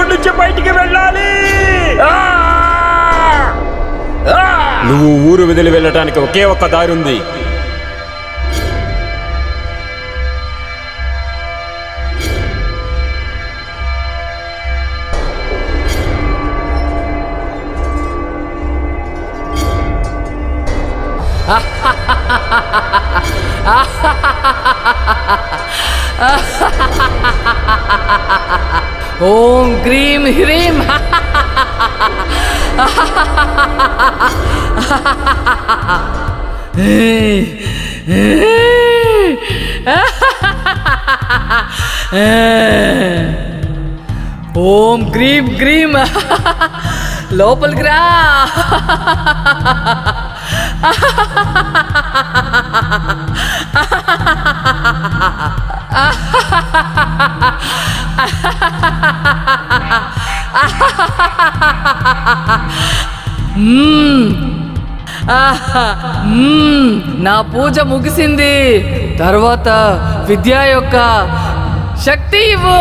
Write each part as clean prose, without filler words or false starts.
ఇక్కడి నుంచి బయటికి వెళ్ళాలి. నువ్వు ఊరు వదిలి వెళ్ళటానికి ఒకే ఒక్క దారి ఉంది. ఓం గ్రీం హ్రీం. ఓం గ్రీం గ్రీం. లోపలికి రా. నా పూజ ముగిసింది. తర్వాత విద్య యొక్క శక్తి ఇవ్వు.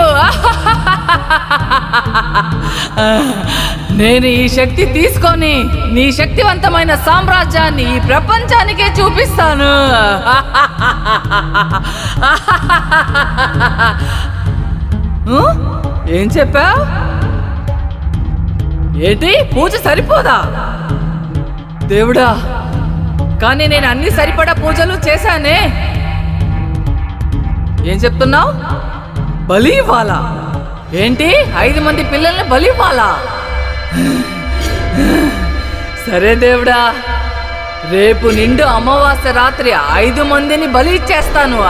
నేను ఈ శక్తి తీసుకొని నీ శక్తివంతమైన సామ్రాజ్యాన్ని ఈ ప్రపంచానికే చూపిస్తాను. ఏం చెప్పావు? ఏంటి పూజ సరిపోదా? దేవుడా, కానీ నేను అన్ని సరిపడా పూజలు చేశానే. ఏం చెప్తున్నావు? బలి ఇవ్వాలా? ఏంటి 5 మంది పిల్లల్ని బలి ఇవ్వాలా? సరే దేవుడా, రేపు నిండు అమావాస్య రాత్రి 5 మందిని బలి ఇచ్చేస్తాను.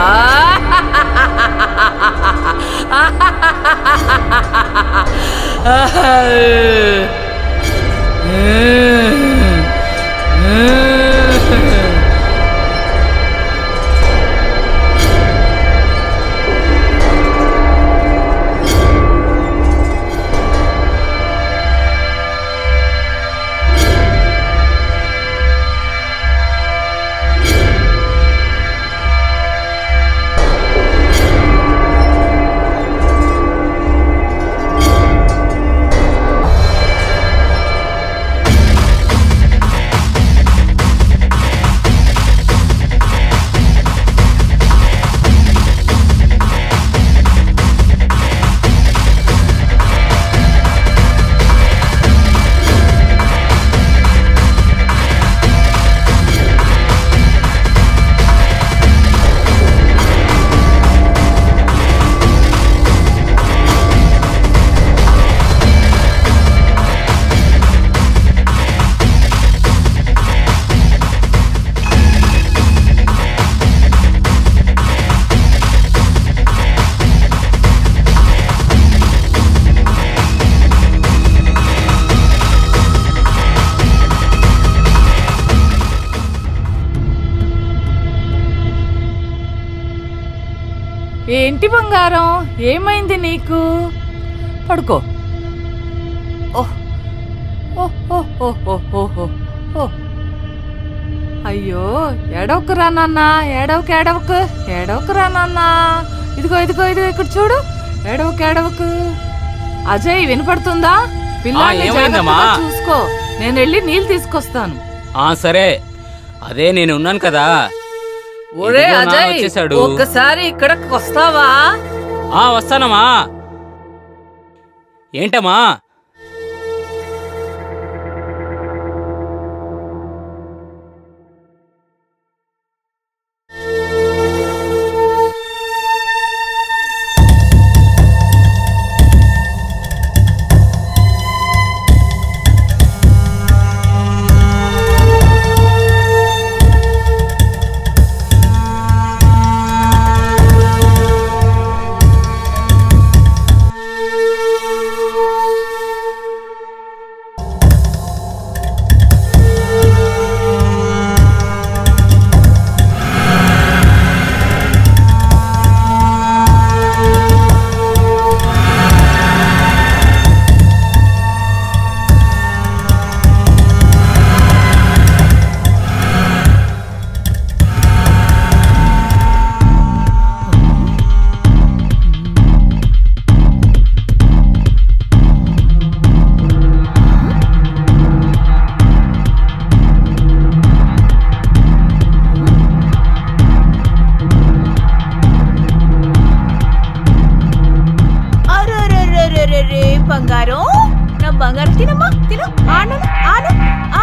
ఏంటి బంగారం, ఏమైంది నీకు? పడుకో. అయ్యో, ఏడవకురా నాన్న, ఏడవకురా నాన్న. ఇదిగో ఇక్కడ చూడు, ఏడవకు. అజయ్, వినపడుతుందా? పిల్లాన్ని జాగ్రత్తగా చూసుకో. నేను వెళ్ళి నీళ్ళు తీసుకొస్తాను. సరే, అదే నేను ఉన్నాను కదా. ఒరే అజయ్, ఒక్కసారి ఇక్కడికి వస్తావా? వస్తానమ్మా. ఏంటమ్మా? తిను ఆను ఆను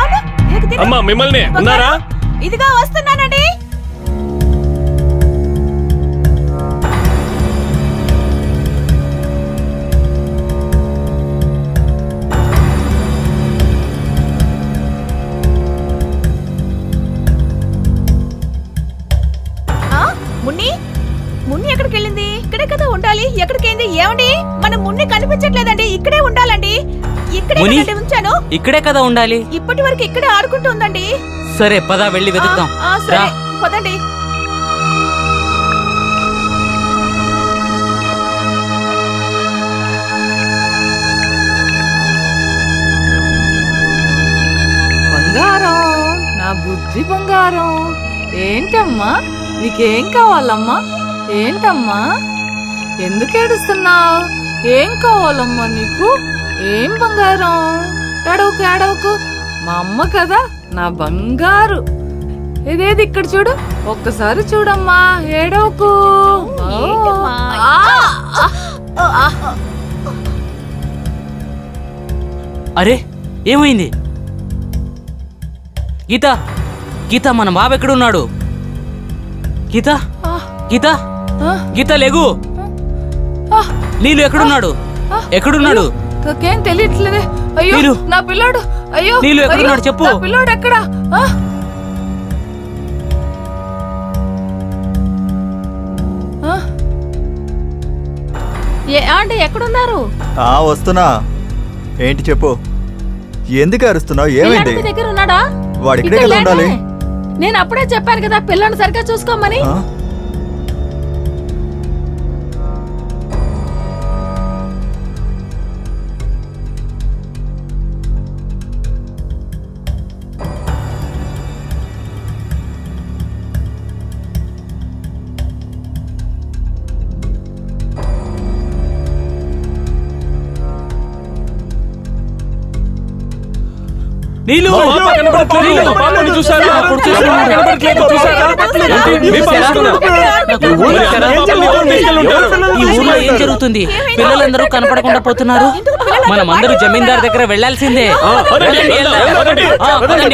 ఆను అమ్మా మిమ్మల్ని ఉన్నారా? ఇదిగా వస్తున్నానండి. మున్ని మున్ని ఎక్కడికి వెళ్ళింది? ఇక్కడే కదా ఉండాలి. ఎక్కడికైంది? ఏమండి మన మున్ని కనిపించట్లేదండి. ఇక్కడే ఉండాలండి. ఇక్కడే ఉంచాను. ఇక్కడే కదా ఉండాలి. ఇప్పటి వరకు ఇక్కడే ఆడుకుంటూ ఉందండి. సరే పద వెళ్ళి వెతుకుదాం. సరే పదండి. బంగారం, నా బుజ్జి బంగారం. ఏంటమ్మా నీకేం కావాలమ్మా? ఏంటమ్మా ఎందుకు ఏడుస్తున్నావు? ఏం కావాలమ్మా నీకు? ఏం బంగారం? ఏడవకు ఏడవకు, మా అమ్మ కదా నా బంగారు. ఇదేది ఇక్కడ చూడు, ఒక్కసారి చూడమ్మా, ఏడవకు. అరే ఏమైంది? గీత గీత మన బాబు ఎక్కడున్నాడు? గీత గీత గీత లేగు. నీళ్ళు ఎక్కడున్నాడు? ఎక్కడున్నాడు? నాకేం తెలియట్లేదే. అయ్యో నా పిల్లాడు. అయ్యో నీళ్ళు ఎక్కడున్నాడు చెప్పు. పిల్లాడు ఎక్కడ? అంటే ఎక్కడున్నారు? వస్తున్నా. ఏంటి చెప్పు, ఎందుకు అరుస్తున్నావు? ఏమైంది? దగ్గర ఉన్నాడా? వాడు ఇక్కడే కదా ఉండాలి. నేను అప్పుడే చెప్పాను కదా పిల్లని సరిగ్గా చూసుకోమని. నీళ్ళు ఈ ఊర్లో ఏం జరుగుతుంది? పిల్లలందరూ కనపడకుండా పోతున్నారు. మనం అందరూ జమీందార్ దగ్గర వెళ్లాల్సిందే.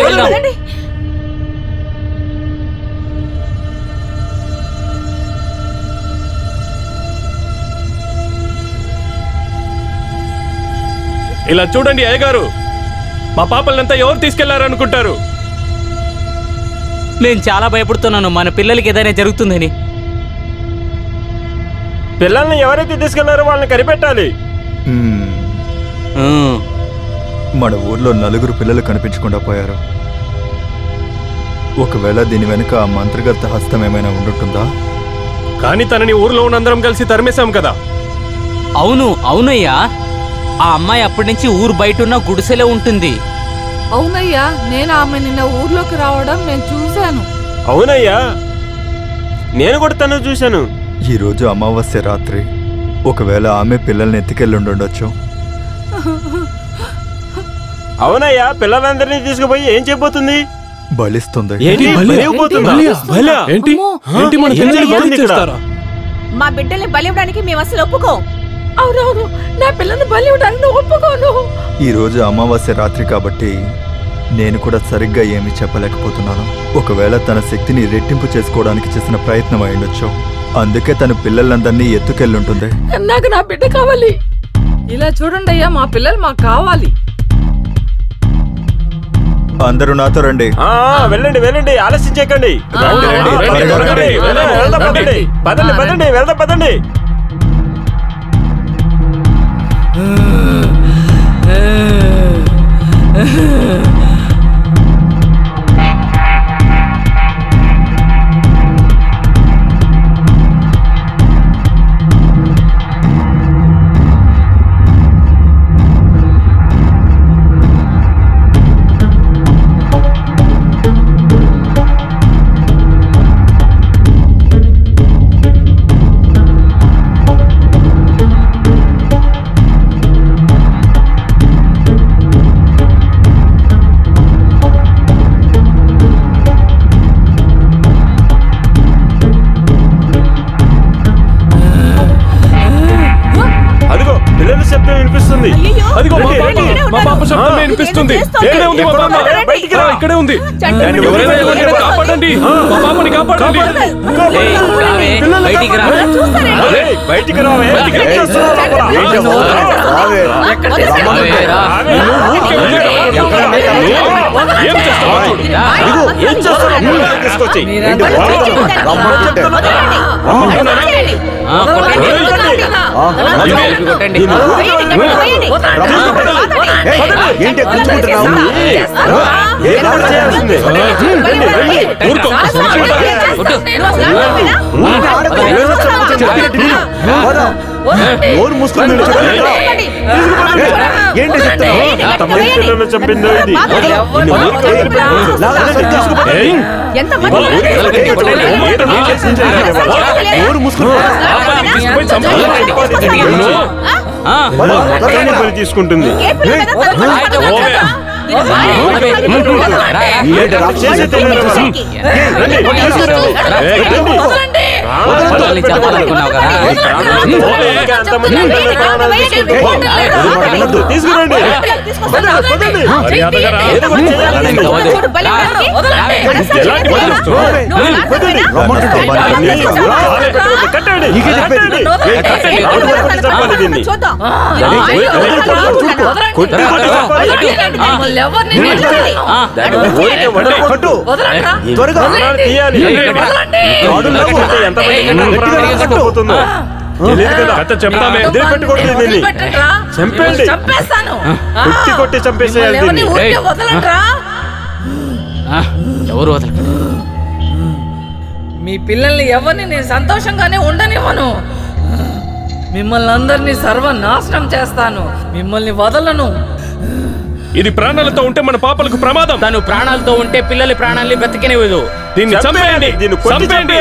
వెళ్దాం. ఇలా చూడండి అయ్యగారు, మా పాపలంతా ఎవరు తీసుకెళ్లారనుకుంటారు? నేను చాలా భయపడుతున్నాను మన పిల్లలకి ఏదైనా జరుగుతుందని. పిల్లల్ని ఎవరైతే తీసుకెళ్లారో వాళ్ళని కనిపెట్టాలి. మన ఊర్లో 4 పిల్లలు కనిపించకుండా పోయారు. ఒకవేళ దీని వెనుక ఆ మంత్రగత హస్తం ఏమైనా ఉండుంటుందా? కానీ తనని ఊర్లో ఉన్నందరం కలిసి తరిమేశాం కదా. అవును అవునయ్యా, ఆ అమ్మాయి అప్పటి నుంచి ఊరు బయట ఉన్న గుడిసెలో ఉంటుంది. అవునయ్యా, నేను ఆమె నిన్న ఊర్లోకి రావడం నేను చూశాను. అవునయ్యా, నేను కూడా తను చూశాను. ఈరోజు అమావాస్య రాత్రి. ఒకవేళ ఆమె పిల్లల్ని ఎత్తుకెళ్ళుండొచ్చు. అవునయ్యా, పిల్లలందరినీ తీసుకుపోయి ఏం చేయబోతుంది? బలిస్తుంది. మా బిడ్డల్ని బలివ్వడానికి మేము అసలు ఒప్పుకోం. అవునవును, నా పిల్లల్ని బలివ్వడానికి ఒప్పుకోను. ఈరోజు అమావాస్య రాత్రి కాబట్టి నేను కూడా సరిగ్గా ఏమీ చెప్పలేకపోతున్నాను. ఒకవేళ తన శక్తిని రెట్టింపు చేసుకోవడానికి చేసిన ప్రయత్నం అయ్యుండొచ్చు. అందుకే తన పిల్లలందరినీ ఎత్తుకెళ్ళుంటుంది. నాకు నా బిడ్డ కావాలి. ఇలా చూడండి అయ్యా, మా పిల్లలు మాకు కావాలి. అందరూ నాతో రండి. వెళ్ళండి వెళ్ళండి, ఆలస్యం చేయకండి. పదండి పదండి, వెళ్దాం పదండి. చేస్తుంది ఏడే ఉంది మా పాప ఇక్కడే ఉంది ఎవరైనా కాపాడండి మా పాపని కాపాడండి బయటికి రా బయటికి రావే ఏం చేస్తావు తీసుకొచ్చి చంపిందో ఇది తీసుకుంటుంది కొట్టి చంపేసేయాలి ఎవరు వదలకండి మీ పిల్లల్ని ఎవరిని నేను సంతోషంగానే ఉండనివ్వను. మిమ్మల్ని అందరినీ సర్వనాశనం చేస్తాను. మిమ్మల్ని వదలను. ఇది ప్రాణాలతో ఉంటే మన పాపలకు ప్రమాదం. తను ప్రాణాలతో ఉంటే పిల్లల ప్రాణాలని బ్రతికనివ్వదు. దీన్ని చంపేయండి,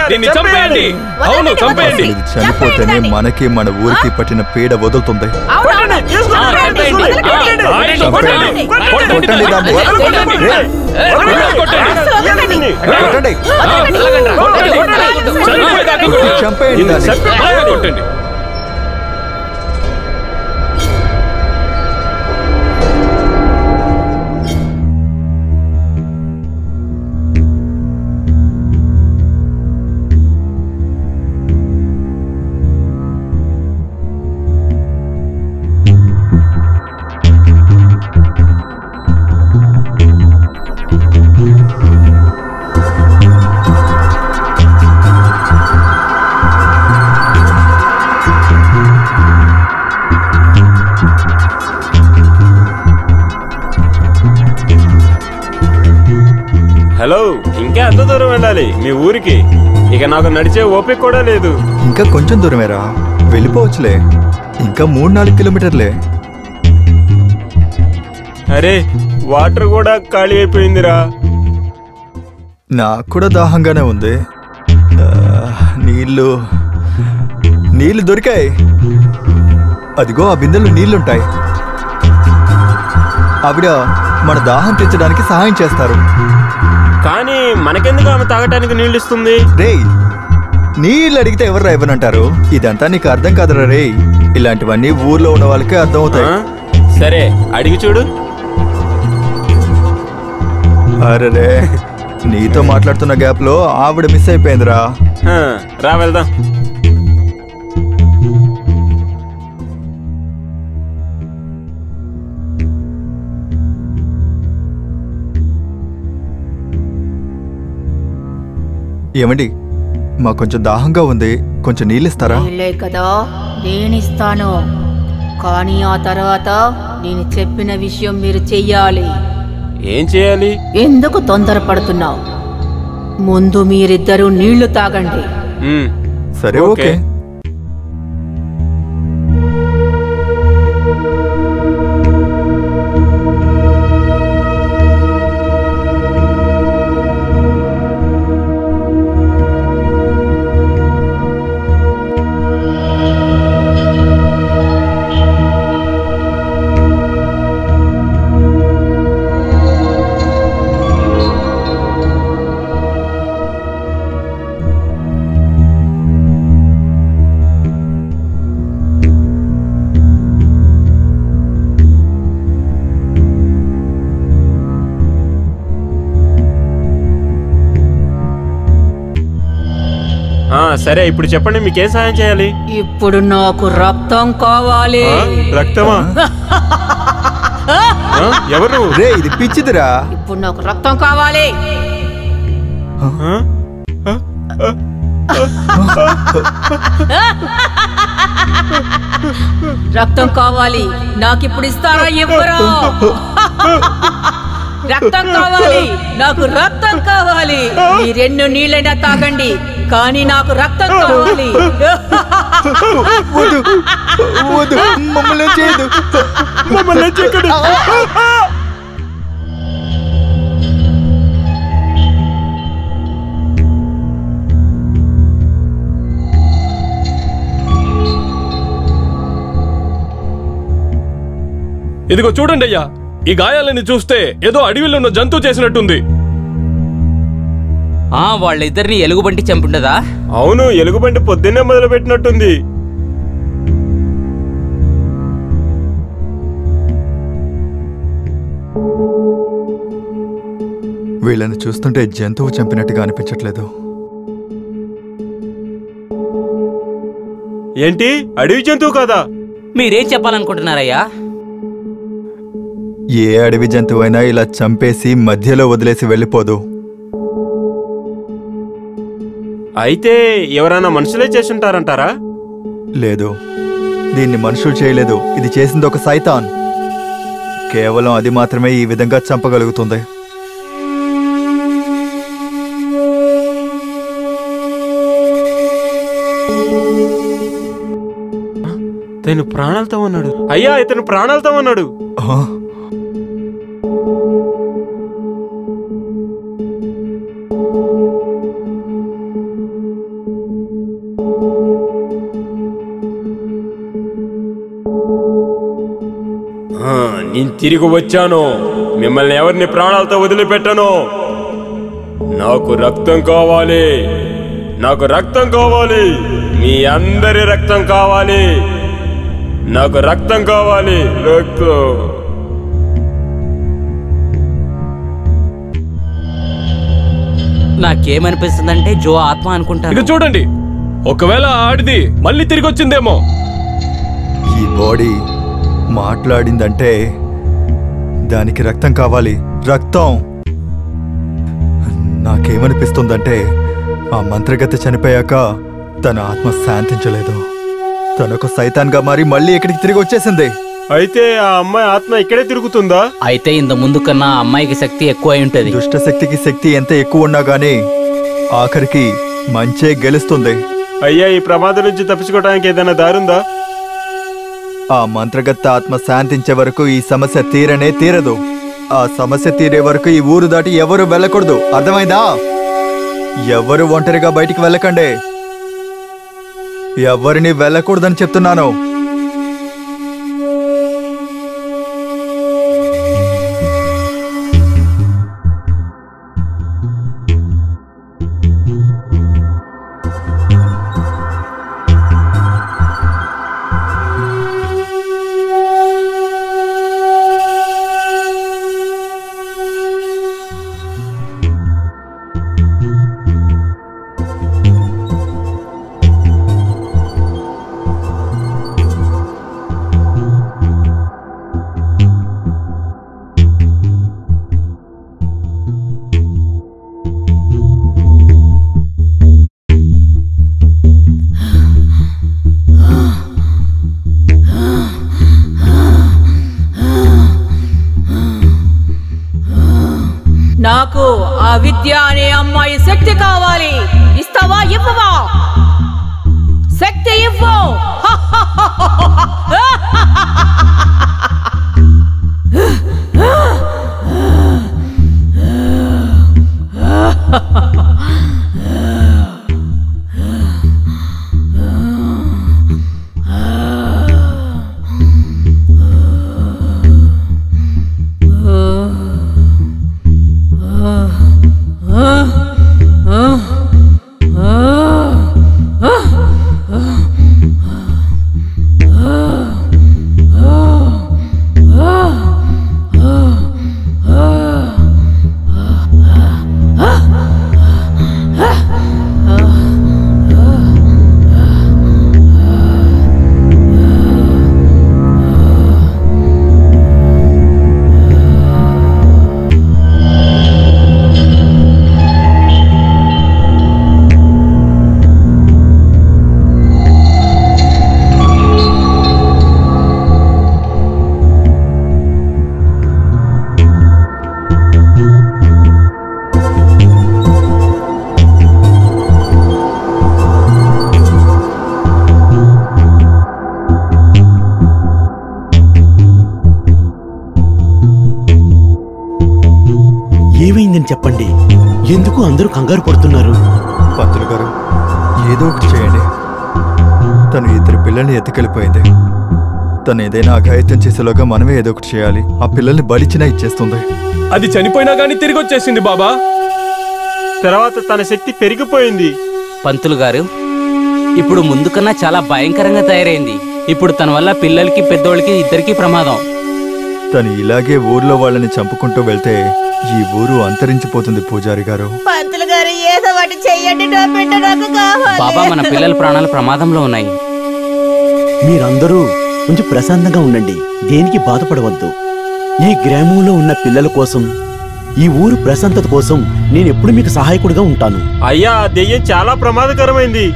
దీన్ని చంపేయండి. అవును చంపేయండి. చనిపోతేనే మనకి మన ఊరికి పట్టిన పీడ వదులుతుంది. కొట్టండి. హలో, ఇంకా ఎంత దూరం వెళ్ళాలి మీ ఊరికి? ఇక నాకు నడిచే ఓపిక కూడా లేదు. ఇంకా కొంచెం దూరమేరా, వెళ్ళిపోవచ్చులే. ఇంకా 3-4 కిలోమీటర్లే. అరే, వాటర్ కూడా ఖాళీ అయిపోయిందిరా. నాకు కూడా దాహంగానే ఉంది. నీళ్లు దొరికాయి. అదిగో ఆ బిందెలో నీళ్లుంటాయి. ఆవిడ మన దాహం తెచ్చడానికి సహాయం చేస్తారు. కానీ మనకెందుకు ఆమె తాగటానికి నీళ్ళు ఇస్తుంది? రేయ్, నీళ్ళు అడిగితే ఎవరు ఇవ్వనంటారు? ఇదంతా నీకు అర్థం కాదురా రేయ్. ఇలాంటివన్నీ ఊర్లో ఉన్న వాళ్ళకే అర్థం అవుతాయి. సరే అడిగి చూడు. అరే, నీతో మాట్లాడుతున్న గ్యాప్ లో ఆవిడ మిస్ అయిపోయిందిరా. రా వెళ్దాం. ఏమండి, మాకు కొంచెం దాహంగా ఉంది, కొంచెం నీళ్ళు ఇస్తారా? కదా నేనిస్తాను, కానీ ఆ తర్వాత నేను చెప్పిన విషయం మీరు చెయ్యాలి. ఏం చేయాలి? ఎందుకు తొందరపడుతున్నావు? ముందు మీరిద్దరూ నీళ్లు తాగండి. సరే, ఓకే. సరే ఇప్పుడు చెప్పండి మీకేం సహాయం చేయాలి? ఇప్పుడు నాకు రక్తం కావాలి. రక్తమా? ఎవరు? రే ఇది పిచ్చిదిరా. ఇప్పుడు నాకు రక్తం కావాలి. రక్తం కావాలి. నాకు ఇప్పుడు ఇస్తారా? ఇవ్వరా? రక్తం కావాలి. నాకు రక్తం కావాలి. మీరెన్నో నీళ్ళైనా తాగండి, కానీ నాకు రక్తం కావాలి. మమ్మల్ని చేయదు. ఇదిగో చూడండి అయ్యా, ఈ గాయాలని చూస్తే ఏదో అడవిలో ఉన్న జంతువు చేసినట్టుంది. వాళ్ళిద్దరిని ఎలుగుబంటి చంపుండదా? అవును, ఎలుగుబంటి పొద్దున్నే మొదలు పెట్టినట్టుంది. వీళ్ళని చూస్తుంటే జంతువు చంపినట్టుగా అనిపించట్లేదు. ఏంటి, అడవి జంతువు కాదా? మీరేం చెప్పాలనుకుంటున్నారయ్యా? ఏ అడవి జంతువు అయినా ఇలా చంపేసి మధ్యలో వదిలేసి వెళ్ళిపోదు. అయితే ఎవరైనా మనుషులే చేసుంటారంటారా? లేదు, దీన్ని మనుషులు చేయలేదు. ఇది చేసింది ఒక సైతాన్. కేవలం అది మాత్రమే ఈ విధంగా చంపగలుగుతుంది. ఇతను ప్రాణాలతో ఉన్నాడు. అయ్యా, ఇతను ప్రాణాలతో ఉన్నాడు. నేను తిరిగి వచ్చాను. మిమ్మల్ని ఎవరిని ప్రాణాలతో వదిలిపెట్టను. నాకు రక్తం కావాలి. నాకు రక్తం కావాలి. మీ అందరి రక్తం కావాలి. నాకు రక్తం కావాలి. రక్తం. నాకేమనిపిస్తుందంటే జో ఆత్మ అనుకుంటాను. ఇక చూడండి, ఒకవేళ ఆడిది మళ్ళీ తిరిగి వచ్చిందేమో. ఈ బాడీ మాట్లాడిందంటే దానికి రక్తం కావాలి. రక్తం. నాకేమనిపిస్తుందంటే ఆ మంత్రగతి చనిపోయాక తన ఆత్మ శాంతించలేదు. తనొక సైతాన్గా మారి మళ్ళీ ఇక్కడికి తిరిగి వచ్చేసింది. అయితే ఆ అమ్మాయి ఆత్మ ఇక్కడే తిరుగుతుందా? అయితే ఇంత ముందు కన్నా అమ్మాయికి శక్తి ఎక్కువ అయి ఉంటది. దుష్ట శక్తికి శక్తి ఎంత ఎక్కువ ఉన్నా గానీ ఆఖరికి మంచే గెలుస్తుంది. అయ్యా, ఈ ప్రమాదం నుంచి తప్పించుకోవడానికి ఏదైనా దారుందా? ఆ మంత్రగత్త ఆత్మ శాంతించే వరకు ఈ సమస్య తీరనే తీరదు. ఆ సమస్య తీరే వరకు ఈ ఊరు దాటి ఎవరు వెళ్ళకూడదు. అర్థమైందా? ఎవరు ఒంటరిగా బయటికి వెళ్ళకండి. ఎవరిని వెళ్ళకూడదని చెప్తున్నాను. నాకు ఆ విద్య అనే అమ్మాయి శక్తి కావాలి. ఇస్తావా? ఇవ్వవా? శక్తి ఇవ్వు. ఏమైందని చెప్పండి. ఎందుకు అందరూ కంగారు పడుతున్నారు? పంతులు గారు, ఏదో ఒకటి చేయండి. తను 2 పిల్లల్ని ఎత్తుకెళ్ళిపోయింది. తను ఏదైనా అఘాయిత్యం చేసేలోగా మనమే ఏదో ఒకటి చేయాలి. ఆ పిల్లల్ని బలిచ్చినా ఇచ్చేస్తుంది. అది చనిపోయినా గానీ తిరిగి వచ్చేసింది బాబా. తర్వాత తన శక్తి పెరిగిపోయింది. పంతులు గారు, ఇప్పుడు ముందు కన్నా చాలా భయంకరంగా తయారైంది. ఇప్పుడు తన వల్ల పిల్లలకి పెద్దోళ్ళకి ఇద్దరికీ ప్రమాదం. తను ఇలాగే ఊర్లో వాళ్ళని చంపుకుంటూ వెళ్తే ఈ ఊరు అంతరించిపోతుంది పూజారి గారు. పంతులు గారు ఏదో ఒకటి చెయ్యండి, నా బిడ్డ నాకు కావాలి. బాబా, మన పిల్లల ప్రాణాలు ప్రమాదంలో ఉన్నాయి. మీరందరూ కొంచెం ప్రశాంతంగా ఉండండి. దేనికి బాధపడవద్దు. ఈ గ్రామంలో ఉన్న పిల్లల కోసం, ఈ ఊరు ప్రశాంతత కోసం నేను ఎప్పుడు మీకు సహాయకుడిగా ఉంటాను. అయ్యా, ఆ దెయ్యం చాలా ప్రమాదకరమైంది.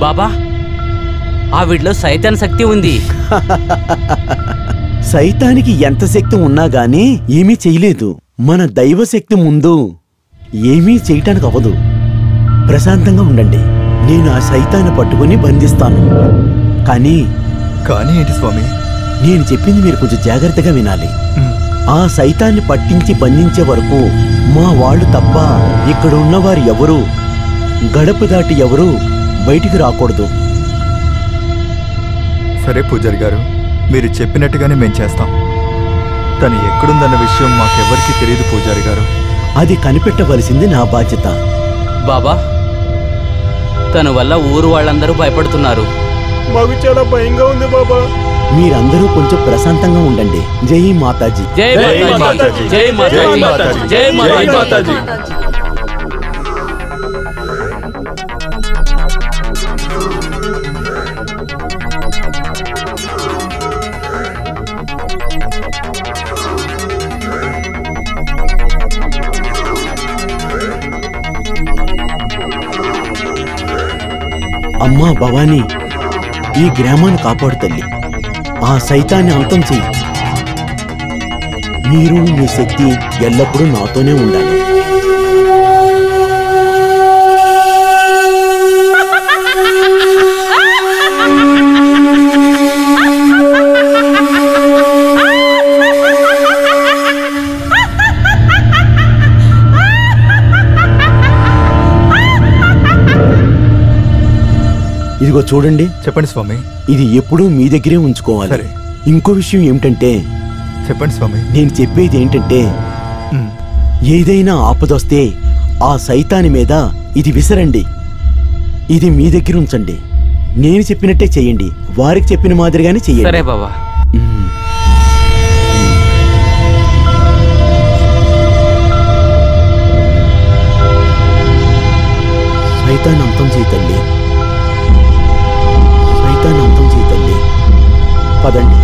బాబా, ఆ వీడిలో సైతాన్ శక్తి ఉంది. సైతానికి ఎంత శక్తి ఉన్నా గానీ ఏమీ చెయ్యలేదు. మన దైవ శక్తి ముందు ఏమీ చేయటానికి అవ్వదు. ప్రశాంతంగా ఉండండి. నేను ఆ సైతాన్ని పట్టుకుని బంధిస్తాను. కానీ ఏంటి స్వామి? నేను చెప్పింది మీరు కొంచెం జాగ్రత్తగా వినాలి. ఆ సైతాన్ని పట్టించి బంధించే వరకు మా వాళ్ళు తప్ప ఇక్కడ ఉన్నవారు ఎవరూ గడప దాటి ఎవరూ బయటికి రాకూడదు. సరే పూజారి గారు, మీరు చెప్పినట్టుగానే మేం చేస్తాం. తను ఎక్కడుందన్న విషయం మాకెవ్వరికీ తెలియదు పూజారి గారు. అది కనిపెట్టవలసింది నా బాధ్యత. బాబా, తన వల్ల ఊరు వాళ్ళందరూ భయపడుతున్నారు. మాకు చాలా భయంగా ఉంది బాబా. మీరందరూ కొంచెం ప్రశాంతంగా ఉండండి. జై మాతాజీ. జై మాతాజీ. జై మాతాజీ. జై మాతాజీ. అమ్మా భవానీ, ఈ గ్రామాన్ని కాపాడు తల్లి. ఆ సైతాన్ని అంతం చెయ్యి. మీరు మీ శక్తి ఎల్లప్పుడూ నాతోనే ఉండాలి. ఇదిగో చూడండి. చెప్పండి స్వామి. ఇది ఎప్పుడూ మీ దగ్గరే ఉంచుకోవాలి. సరే. ఇంకో విషయం ఏమిటంటే, చెప్పండి స్వామి. నేను చెప్పేది ఏంటంటే, ఏదైనా ఆపదొస్తే ఆ సైతాని మీద ఇది విసరండి. ఇది మీ దగ్గర ఉంచండి. నేను చెప్పినట్టే చెయ్యండి. వారికి చెప్పిన మాదిరిగానే చెయ్యండి. సరే బాబా. సైతాన్ని అంతం చేయి తల్లి. సైతాన్ని అంతం చేయి తల్లి. పదండి.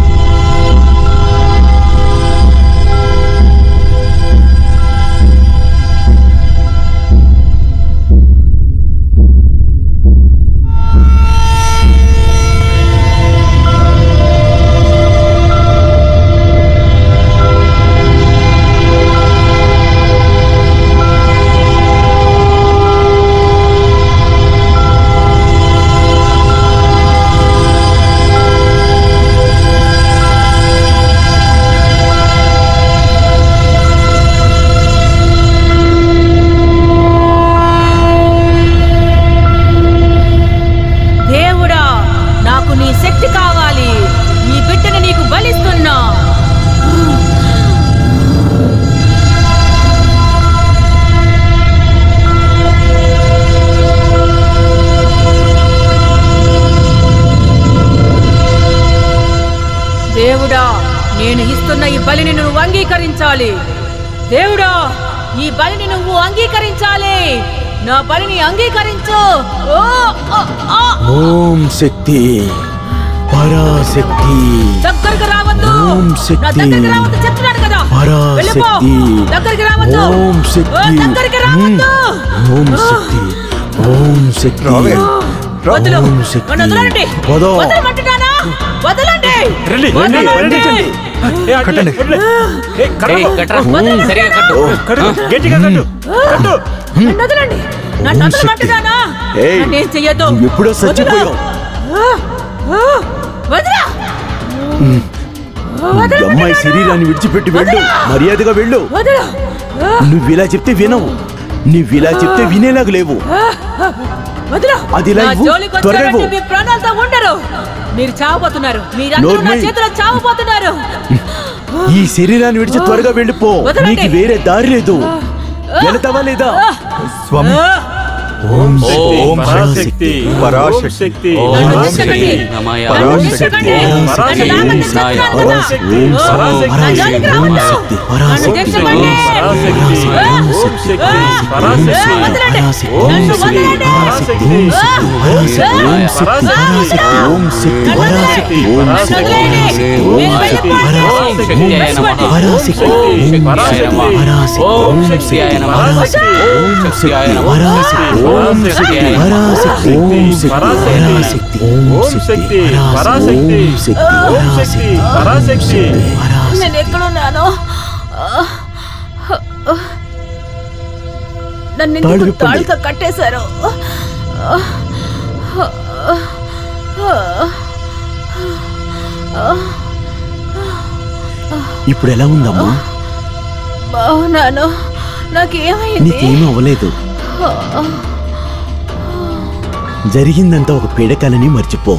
దేవుడా, నేను ఇస్తున్న ఈ బలిని నువ్వు అంగీకరించాలి. దేవుడా, ఈ బలిని నువ్వు అంగీకరించాలి. నా బలిని అంగీకరించు. ఓం శక్తి పరాశక్తి. దగ్గరికి రావద్దు. ఓం శక్తి చెప్తున్నాడు కదా. పరాశక్తి. దగ్గరికి రావద్దు. ఓం శక్తి. దగ్గరికి రావద్దు. ఓం శక్తి. ఓం శక్తి. వదలు. ఓం శక్తి. వదలండి. వదలమంటున్నానా? వదలండి. కట్టండి. వదలండి. నన్ను వదలమంటున్నానా? నేను చెయ్యొద్దు. ఎప్పుడో చచ్చిపోయావు. వదలా. ఈ అమ్మాయి శరీరాన్ని విడిచిపెట్టి వెళ్ళు. మర్యాదగా వెళ్ళు. వదలా. నువ్విలా చెప్తే వినవు, నువ్విలా చెప్తే వినేలాగా లేవు. వదిలో. అది నా లైవ్. జోలికి త్వరగా వచ్చారంటే ఇవ్వు. మీ ప్రాణాలతో ఉండరు. మీరు చావబోతున్నారు. మీరందరూ నా నోర్మై. చేతిలో చావబోతున్నారు. ఈ శరీరాన్ని విడిచి త్వరగా వెళ్ళిపో. వదలండి. నీకు వేరే దారి లేదు. వెళతావా లేదా? స్వామి ఓం ఓం పరాశక్తి పరాశక్తి ఓం నన్ను శక్తి దించకండి. నమయ నన్ను పరాశక్తి. దించకండి. నన్ను పరాశక్తి. నామం చెప్తున్నాను కదా. పరాశక్తి. నా జోలికి రావద్దు. పరాశక్తి. నన్ను దించకండి. పరాశక్తి ఓం శక్తి పరాశక్తి వదలండి. ఓం నన్ను శక్తి వదలండి. పరాశక్తి పరాశక్తి. ఓం శక్తి. పరాశక్తి. ఓం శక్తి. వదలండి. మీరు వెళ్ళిపోండి. ఓం శక్తి అయ నమః. పరాశక్తి. ఓం శక్తి అయ నమః. ఓం శక్తి అయ నమః. పరాశక్తి. ఓం శక్తి అయ నమః. పరాశక్తి. ఓం శక్తి. పరాశక్తి. ఓం శక్తి పరాశక్తి ఓం శక్తి పరాశక్తి నేను ఎక్కడున్నాను? నన్ను తాడు ఎందుకు విప్పండి. తాడుతో కట్టేశారు? ఇప్పుడు ఎలా ఉందమ్మా? బాగున్నాను. నాకేమైంది? నీకేమీ అవ్వలేదు. జరిగిందంతా ఒక పీడకలని మర్చిపో.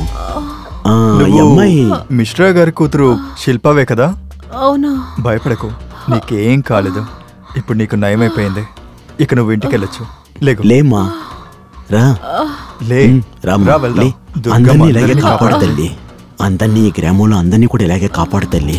ఈ అమ్మాయి మిశ్రా గారి కూతురు శిల్పవే కదా? అవును. భయపడకు, నీకేం కాలేదు. ఇప్పుడు నీకు నయమైపోయింది. ఇక నువ్వు ఇంటికి వెళ్ళొచ్చు. లేకు. లేమ్మా, రా. లే రామ్మా, రా, వెళ్దాం. లే. దుర్గమ్మ అందరినీ ఇలాగే అందరినీ కాపాడు కాపాడు. తల్లి. అందరినీ ఈ గ్రామంలో అందరినీ కూడా ఇలాగే కాపాడు తల్లి.